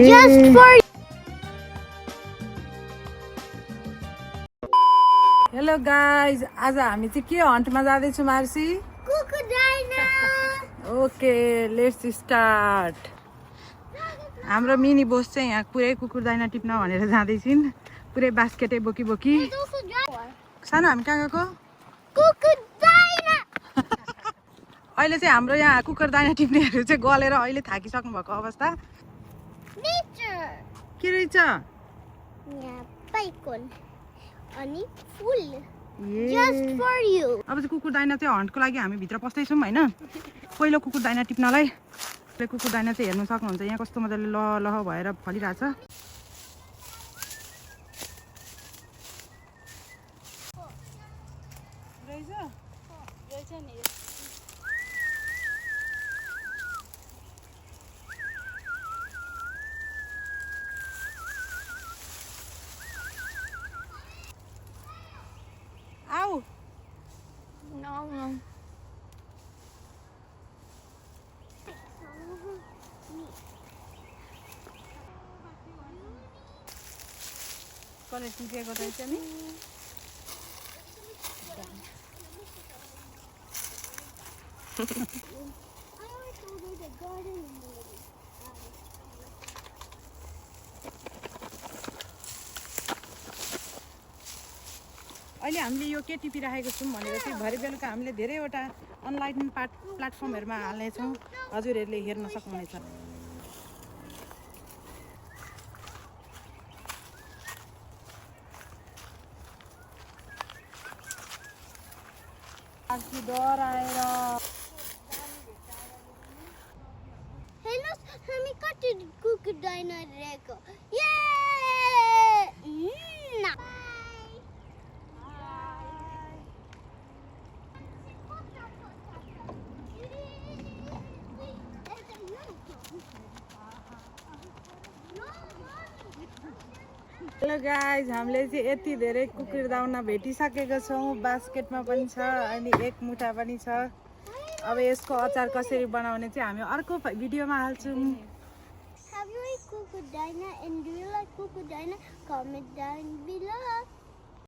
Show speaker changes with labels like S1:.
S1: Just for
S2: hello guys, आज हामी चाहिँ के हन्टमा जाँदैछौँ मार्सी?
S1: crocodile.
S2: Okay, let's start. हाम्रो मिनी बोस चाहिँ यहाँ पुरै कुकुर दाइना टिप्न भनेर जाँदैछिन्, पुरै बास्केटै बोकी बोकी। सानो हामी कहाँ गएको? अहिले चाहिँ हाम्रो यहाँ कुकुर दाइना टिप्नेहरू चाहिँ गलेर अहिले थाकिसक्नु भएको अवस्था। के रहेछ?
S1: अनि फुल just for you.
S2: अब चाहिँ कुकुर दाइना चाहिँ हन्टको लागि हामी भित्र पस्दैछौँ होइन। पहिलो कुकुर दाइना टिप्नलाई कुकुर दाइना चाहिँ हेर्नु सक्नुहुन्छ, यहाँ कस्तो मजाले लह लह भएर फलिरहेछ। आऊ
S1: No.
S2: कसले टिपेको रहेछ नि? अहिले हामीले यो के टिपिराखेको छौँ भनेर चाहिँ भरे बेलुका हामीले धेरैवटा अनलाइन प्लेटफर्महरूमा हाल्नेछौँ, हजुरहरूले हेर्न सक्नुहुनेछ। डर आएर
S1: हेर्नुहोस्, हामी कति crocodile रहेको। Yay!
S2: हेलो गाइज, हामीले चाहिँ यति धेरै कुकुर दाउना भेटिसकेको छौँ। बास्केटमा पनि छ अनि एक मुठा पनि छ। अब यसको अचार कसरी बनाउने चाहिँ हामी अर्को भिडियोमा हाल्छौँ।
S1: Have you eaten crocodile and do you like crocodile? Comment down below.